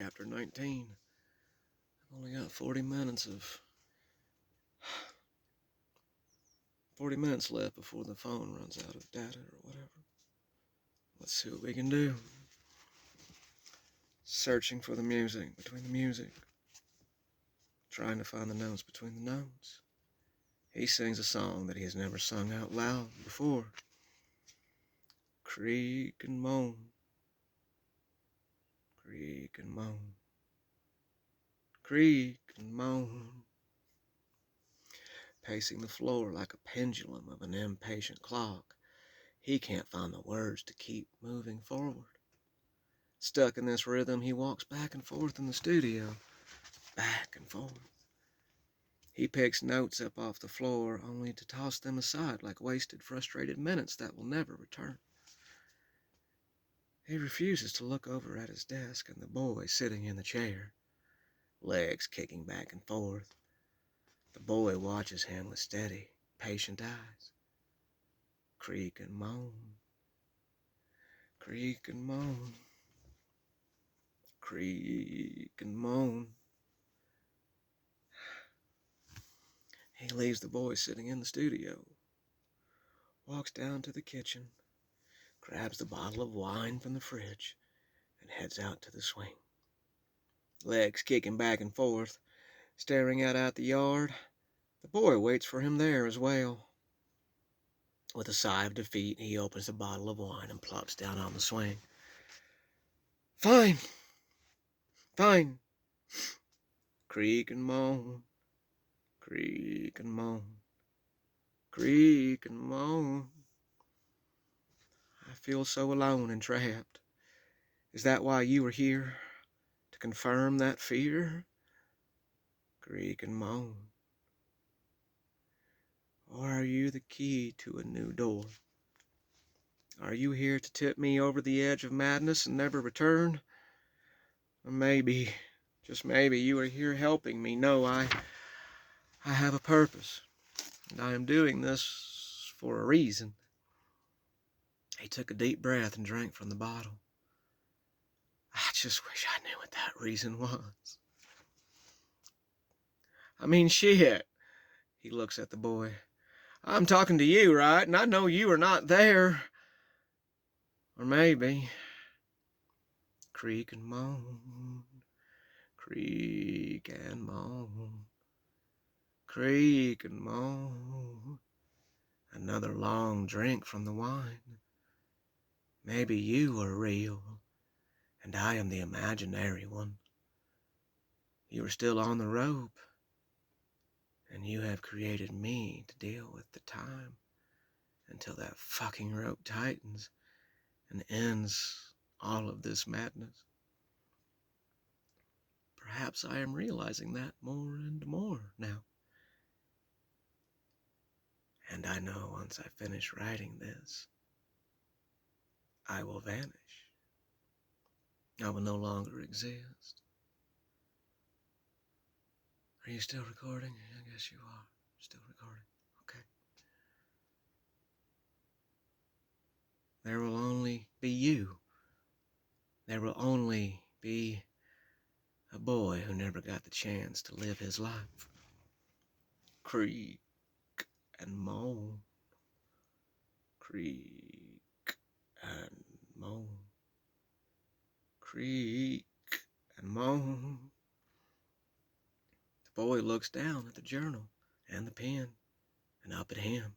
Chapter 19. I've only got 40 minutes left before the phone runs out of data or whatever. Let's see what we can do. Searching for the music between the music. Trying to find the notes between the notes. He sings a song that he has never sung out loud before. Creak and moan. Creak and moan. Creak and moan. Pacing the floor like a pendulum of an impatient clock, he can't find the words to keep moving forward. Stuck in this rhythm, he walks back and forth in the studio. Back and forth. He picks notes up off the floor, only to toss them aside like wasted, frustrated minutes that will never return. He refuses to look over at his desk and the boy sitting in the chair, legs kicking back and forth. The boy watches him with steady, patient eyes. Creak and moan. Creak and moan. Creak and moan. He leaves the boy sitting in the studio, walks down to the kitchen, grabs the bottle of wine from the fridge, and heads out to the swing. Legs kicking back and forth, staring out the yard. The boy waits for him there as well. With a sigh of defeat, he opens the bottle of wine and plops down on the swing. Fine. Fine. Creak and moan. Creak and moan. Creak and moan. I feel so alone and trapped. Is that why you were here? To confirm that fear? Creak and moan. Or are you the key to a new door? Are you here to tip me over the edge of madness and never return? Or maybe, just maybe, you are here helping me know I have a purpose, and I am doing this for a reason. He took a deep breath and drank from the bottle. I just wish I knew what that reason was. I mean, shit. He looks at the boy. I'm talking to you, right? And I know you are not there. Or maybe. Creak and moan. Creak and moan. Creak and moan. Another long drink from the wine. Maybe you are real, and I am the imaginary one. You are still on the rope, and you have created me to deal with the time until that fucking rope tightens and ends all of this madness. Perhaps I am realizing that more and more now. And I know once I finish writing this, I will vanish. I will no longer exist. Are you still recording? I guess you are still recording. Okay. There will only be you. There will only be a boy who never got the chance to live his life. Creak and moan. Creak and moan. Creak and moan. The boy looks down at the journal and the pen and up at him,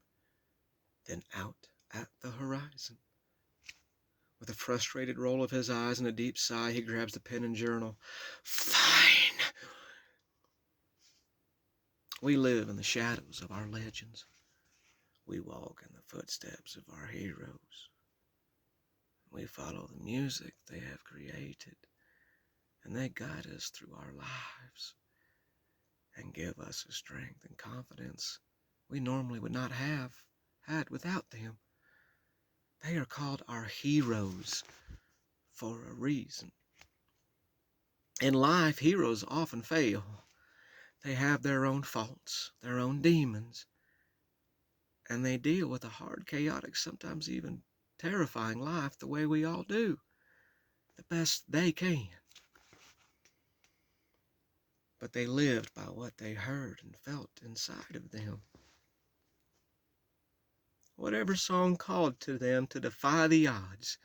then out at the horizon. With a frustrated roll of his eyes and a deep sigh, he grabs the pen and journal. Fine! We live in the shadows of our legends. We walk in the footsteps of our heroes. We follow the music they have created, and they guide us through our lives and give us a strength and confidence we normally would not have had without them. They are called our heroes for a reason. In life, heroes often fail. They have their own faults, their own demons, and they deal with a hard, chaotic, sometimes even terrifying life the way we all do, the best they can. but they lived by what they heard and felt inside of them. Whatever song called to them to defy the odds,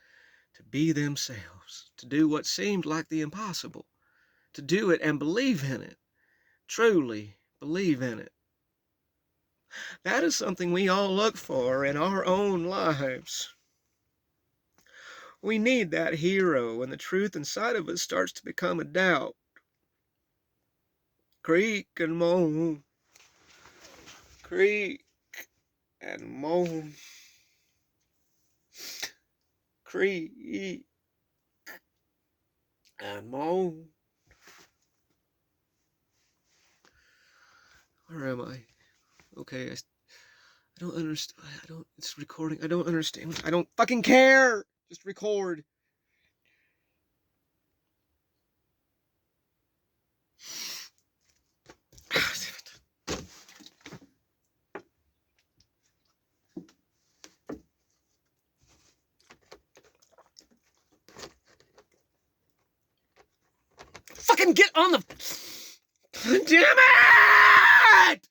to be themselves, to do what seemed like the impossible, to do it and believe in it, truly believe in it. That is something we all look for in our own lives. We need that hero when the truth inside of us starts to become a doubt. Creak and moan, creak and moan, creak and moan. Where am I? Okay, I don't understand. It's recording. I don't understand. I don't fucking care. Just record. Fucking get on the... Damn it!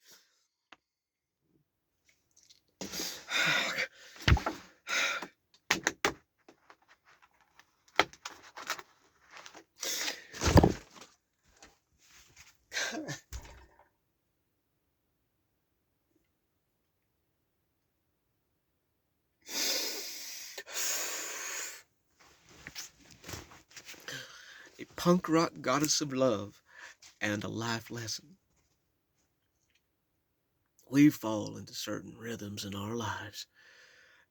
A punk rock goddess of love and a life lesson. We fall into certain rhythms in our lives,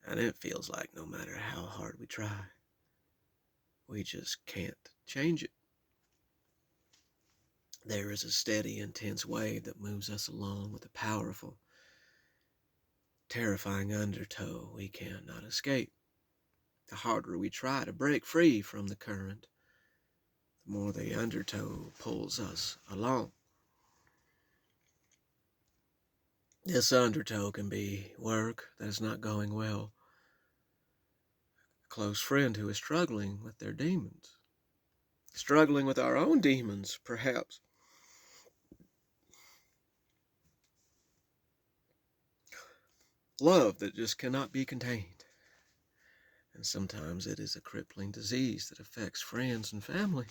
and it feels like no matter how hard we try, we just can't change it. There is a steady, intense wave that moves us along with a powerful, terrifying undertow we cannot escape. The harder we try to break free from the current, the more the undertow pulls us along. This undertow can be work that is not going well, a close friend who is struggling with their demons, struggling with our own demons, perhaps. Love that just cannot be contained. And sometimes it is a crippling disease that affects friends and family.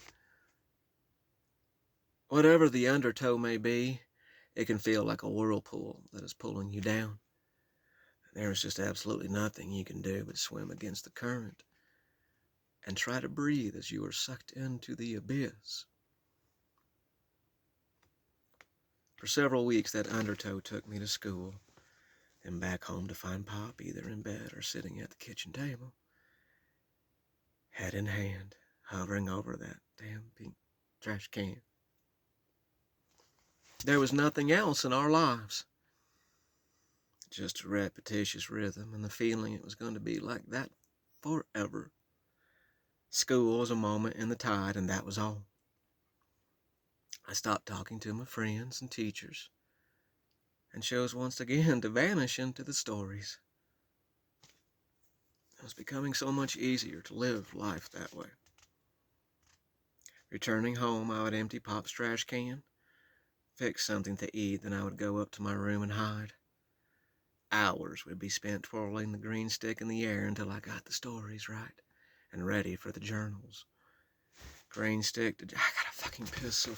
Whatever the undertow may be, it can feel like a whirlpool that is pulling you down. There is just absolutely nothing you can do but swim against the current and try to breathe as you are sucked into the abyss. For several weeks, that undertow took me to school and back home to find Pop either in bed or sitting at the kitchen table, head in hand, hovering over that damn pink trash can. There was nothing else in our lives. Just a repetitious rhythm and the feeling it was going to be like that forever. School was a moment in the tide, and that was all. I stopped talking to my friends and teachers and chose once again to vanish into the stories. It was becoming so much easier to live life that way. Returning home, I would empty Pop's trash can, fix something to eat, then I would go up to my room and hide. Hours would be spent twirling the green stick in the air until I got the stories right and ready for the journals. Green stick, I gotta fucking piss so